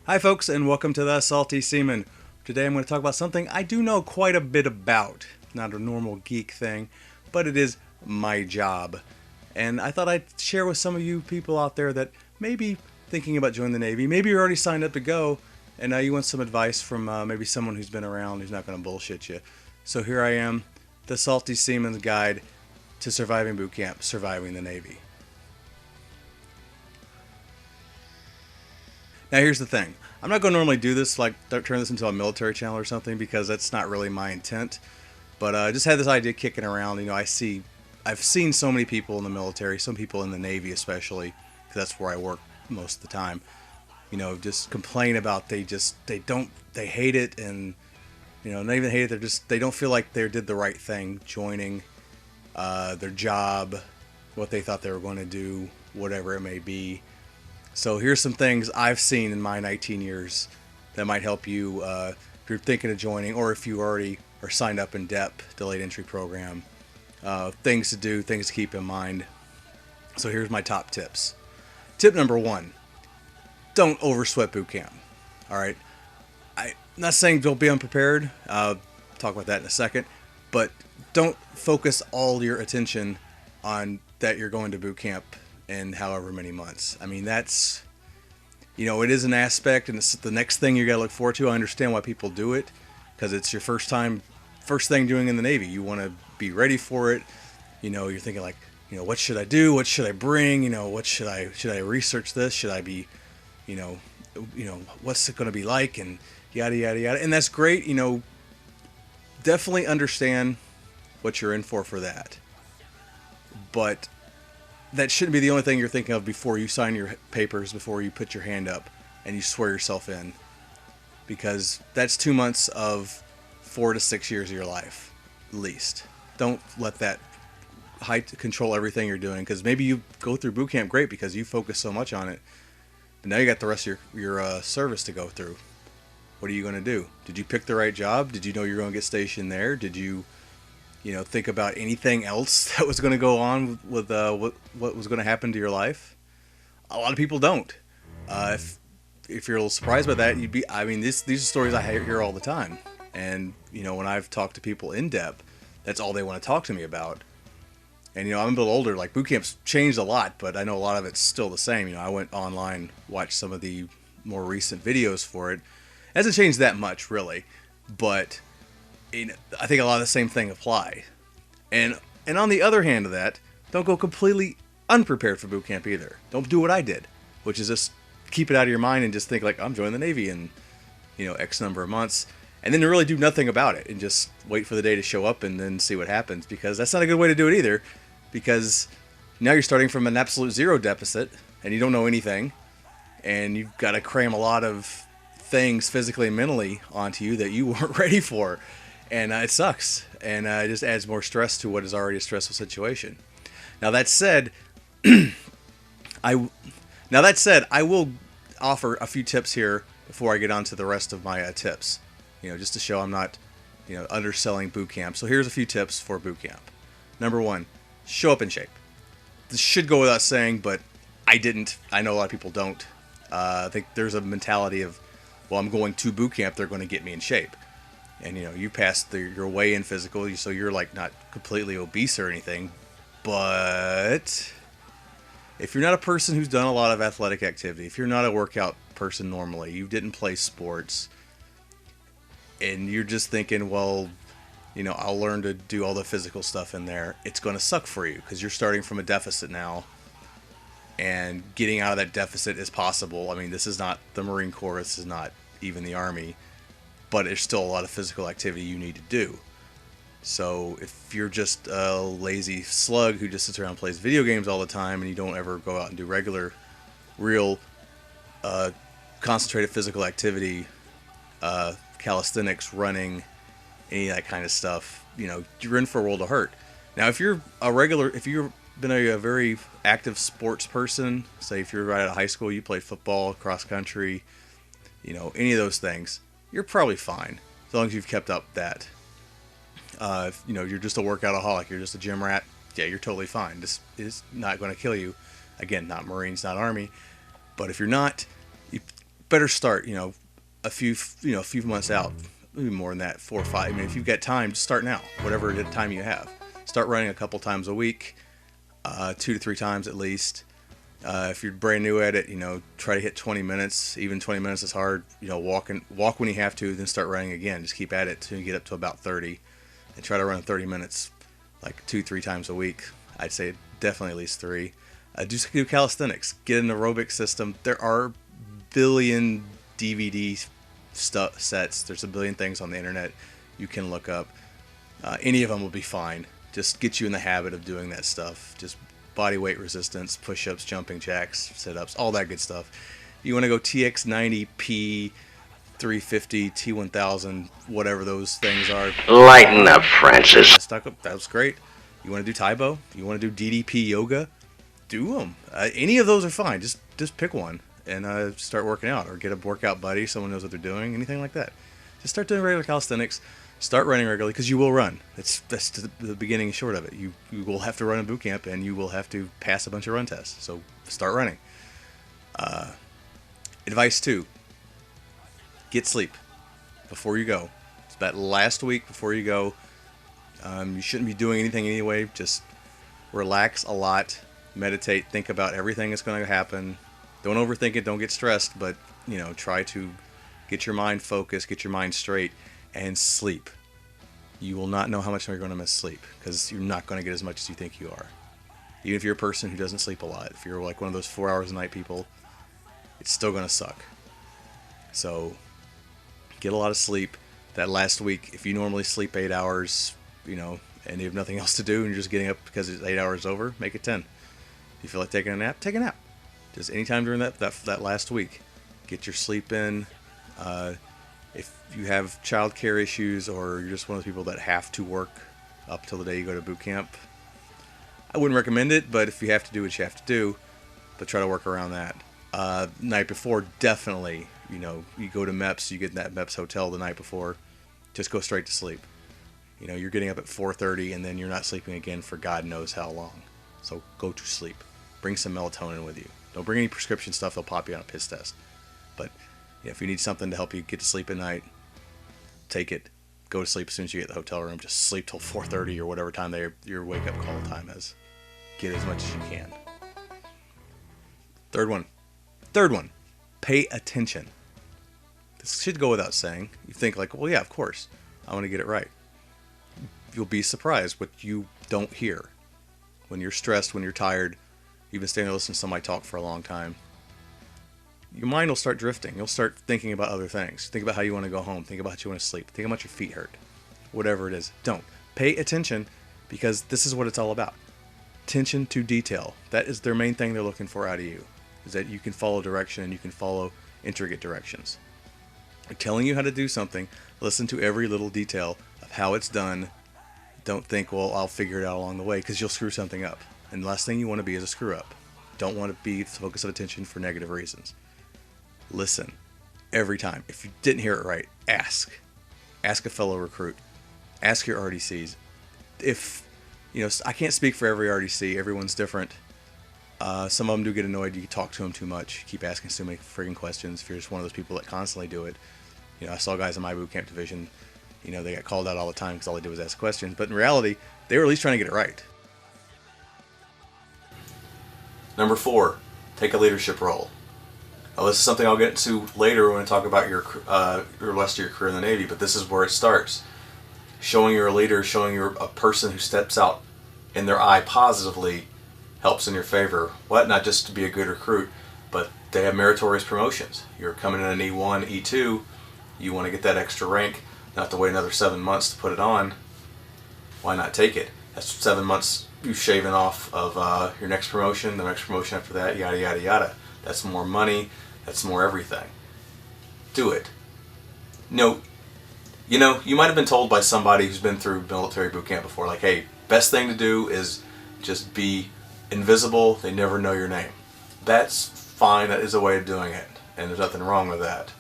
Hi folks, and welcome to the Salty Seaman. Today I'm going to talk about something I do know quite a bit about. Not a normal geek thing, but it is my job. And I thought I'd share with some of you people out there that may be thinking about joining the Navy. Maybe you're already signed up to go, and you want some advice from maybe someone who's been around who's not going to bullshit you. So here I am, the Salty Seaman's Guide to Surviving Boot Camp, Surviving the Navy. Now here's the thing. I'm not going to normally do this, like turn this into a military channel or something, because that's not really my intent. But I just had this idea kicking around. I've seen so many people in the military, some people in the Navy especially, because that's where I work most of the time. Just complain about they hate it, and not even hate it. They don't feel like they did the right thing joining their job, what they thought they were going to do, whatever it may be. So here's some things I've seen in my 19 years that might help you if you're thinking of joining, or if you already are signed up in DEP, Delayed Entry Program. Things to do, things to keep in mind. So here's my top tips. Tip number 1, don't oversweat boot camp. All right, I'm not saying don't be unprepared. I'll talk about that in a second. But don't focus all your attention on that you're going to boot camp in however many months. I mean, that's, it is an aspect, and it's the next thing you got to look forward to. I understand why people do it, because it's your first thing doing in the Navy. You want to be ready for it. You're thinking like, what should I do? What should I bring? Should I research this? Should I be, what's it going to be like? And yada, yada, yada. And that's great. Definitely understand what you're in for that. But that shouldn't be the only thing you're thinking of before you sign your papers, before you put your hand up and you swear yourself in. Because that's 2 months of 4 to 6 years of your life, at least. Don't let that control everything you're doing, because maybe you go through boot camp great because you focus so much on it, but now you got the rest of your service to go through. What are you going to do? Did you pick the right job? Did you know you're going to get stationed there? Did you think about anything else that was going to go on with what was going to happen to your life? A lot of people don't. If you're a little surprised by that, these are stories I hear all the time. And, when I've talked to people in depth, that's all they want to talk to me about. And, I'm a little older, like boot camp's changed a lot, but I know a lot of it's still the same. I went online, watched some of the more recent videos for it. It hasn't changed that much, really. But I think a lot of the same thing apply. And on the other hand of that, don't go completely unprepared for boot camp either. Don't do what I did, which is just keep it out of your mind and just think like, I'm joining the Navy in, X number of months. And then to really do nothing about it and just wait for the day to show up and then see what happens, because that's not a good way to do it either, because now you're starting from an absolute zero deficit and you don't know anything, and you've got to cram a lot of things physically and mentally onto you that you weren't ready for. And it sucks, and it just adds more stress to what is already a stressful situation. Now that said, I will offer a few tips here before I get on to the rest of my tips. Just to show I'm not, underselling boot camp. So here's a few tips for boot camp. Number 1, show up in shape. This should go without saying, but I didn't. I know a lot of people don't. I think there's a mentality of, well, I'm going to boot camp, they're going to get me in shape. And you passed your weigh-in physical, so you're like not completely obese or anything. But if you're not a person who's done a lot of athletic activity, if you're not a workout person normally, you didn't play sports, and you're just thinking, well, I'll learn to do all the physical stuff in there, it's going to suck for you, because you're starting from a deficit now, and getting out of that deficit is possible. I mean, this is not the Marine Corps, this is not even the Army, but there's still a lot of physical activity you need to do. So if you're just a lazy slug who just sits around and plays video games all the time, and you don't ever go out and do real concentrated physical activity, calisthenics, running, any of that kind of stuff, you're in for a world of hurt. Now, if you've been a very active sports person, say if you're right out of high school, you played football, cross country, any of those things, you're probably fine, as long as you've kept up that. If you're just a workoutaholic, you're just a gym rat, yeah, you're totally fine. This is not going to kill you. Again, not Marines, not Army. But if you're not, you better start, a few months out, maybe more than that, 4 or 5. I mean, if you've got time, just start now, whatever time you have. Start running a couple times a week, 2 to 3 times at least. If you're brand new at it, try to hit 20 minutes. Even 20 minutes is hard. Walk when you have to, then start running again. Just keep at it till you get up to about 30, and try to run 30 minutes, like 2, 3 times a week. I'd say definitely at least 3. Do calisthenics. Get an aerobic system. There are billion DVD sets. There's a billion things on the internet you can look up. Any of them will be fine. Just get you in the habit of doing that stuff. Just body weight resistance, push-ups, jumping jacks, sit-ups, all that good stuff. You want to go TX90, P350, T1000, whatever those things are. Lighten up, Francis. That was great. You want to do Taibo? You want to do DDP yoga? Do them. Any of those are fine. Just pick one and start working out, or get a workout buddy, someone knows what they're doing, anything like that. Just start doing regular calisthenics. Start running regularly, because you will run. That's the beginning and short of it. You will have to run a boot camp, and you will have to pass a bunch of run tests. So start running. Advice 2: get sleep before you go. It's that last week before you go. You shouldn't be doing anything anyway. Just relax a lot, meditate, think about everything that's going to happen. Don't overthink it. Don't get stressed, but try to get your mind focused, get your mind straight, and sleep. You will not know how much you're going to miss sleep, because you're not going to get as much as you think you are. Even if you're a person who doesn't sleep a lot, if you're like one of those 4 hours a night people, it's still going to suck. So get a lot of sleep. That last week, if you normally sleep 8 hours, and you have nothing else to do, and you're just getting up because it's 8 hours over, make it 10. If you feel like taking a nap, take a nap. Just anytime during that last week, get your sleep in. If you have childcare issues, or you're just one of those people that have to work up till the day you go to boot camp, I wouldn't recommend it, but if you have to do what you have to do, but try to work around that. Night before, definitely, you go to MEPS, you get in that MEPS hotel the night before, just go straight to sleep. You're getting up at 4:30, and then you're not sleeping again for God knows how long. So go to sleep. Bring some melatonin with you. Don't bring any prescription stuff, they'll pop you on a piss test. But if you need something to help you get to sleep at night, take it. Go to sleep as soon as you get to the hotel room. Just sleep till 4:30 or whatever time your wake-up call time is. Get as much as you can. Third one, pay attention. This should go without saying. You think like, well, yeah, of course, I want to get it right. You'll be surprised what you don't hear. When you're stressed, when you're tired, you've been standing there listening to somebody talk for a long time, your mind will start drifting. You'll start thinking about other things. Think about how you want to go home. Think about how you want to sleep. Think about your feet hurt. Whatever it is. Don't. Pay attention, because this is what it's all about. Attention to detail. That is their main thing they're looking for out of you, is that you can follow direction and you can follow intricate directions. They're telling you how to do something. Listen to every little detail of how it's done. Don't think, well, I'll figure it out along the way, because you'll screw something up. And the last thing you want to be is a screw up. Don't want to be the focus of attention for negative reasons. Listen every time. If you didn't hear it right, ask a fellow recruit, ask your RDCs. If I can't speak for every RDC, everyone's different. Some of them do get annoyed you talk to them too much, keep asking so many friggin' questions. If you're just one of those people that constantly do it, I saw guys in my boot camp division, they got called out all the time because all they did was ask questions, but in reality they were at least trying to get it right. Number 4, take a leadership role. Now, this is something I'll get into later when I talk about your rest of your career in the Navy, but this is where it starts. Showing you're a leader, showing you're a person who steps out in their eye positively helps in your favor. Not just to be a good recruit, but they have meritorious promotions. You're coming in an E1, E2, you want to get that extra rank, not to wait another 7 months to put it on. Why not take it? That's 7 months you shaving off of your next promotion, the next promotion after that, yada yada yada. That's more money, that's more everything. Do it. No, you might have been told by somebody who's been through military boot camp before, like, hey, best thing to do is just be invisible, they never know your name. That's fine, that is a way of doing it, and there's nothing wrong with that.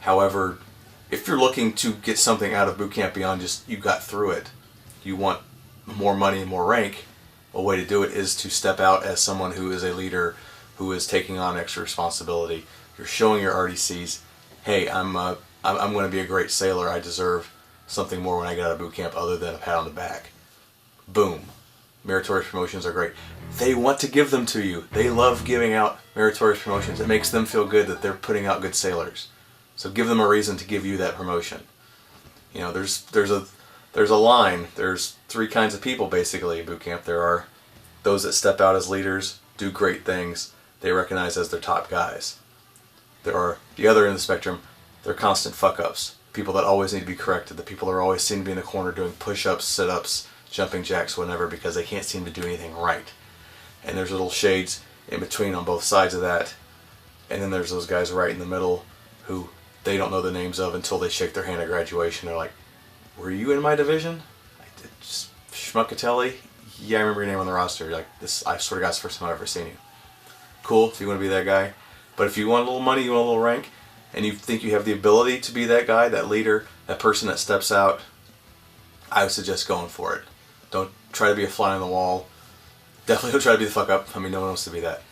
However, if you're looking to get something out of boot camp beyond just you got through it, you want more money and more rank, a way to do it is to step out as someone who is a leader, who is taking on extra responsibility. You're showing your RDCs, hey, I'm going to be a great sailor. I deserve something more when I get out of boot camp other than a pat on the back. Boom. Meritorious promotions are great. They want to give them to you. They love giving out meritorious promotions. It makes them feel good that they're putting out good sailors. So give them a reason to give you that promotion. You know, there's a line. There's 3 kinds of people basically in boot camp. There are those that step out as leaders, do great things. They recognize as their top guys. There are the other end of the spectrum. They're constant fuck-ups. People that always need to be corrected. The people that are always seem to be in the corner doing push-ups, sit-ups, jumping jacks, whatever, because they can't seem to do anything right. And there's little shades in between on both sides of that. And then there's those guys right in the middle who they don't know the names of until they shake their hand at graduation. They're like, were you in my division? Schmuckatelli? Yeah, I remember your name on the roster. You're like, this, I swear to God, it's the first time I've ever seen you. Cool, if you want to be that guy. But if you want a little money, you want a little rank, and you think you have the ability to be that guy, that leader, that person that steps out, I would suggest going for it. Don't try to be a fly on the wall. Definitely don't try to be the fuck up. I mean, no one wants to be that.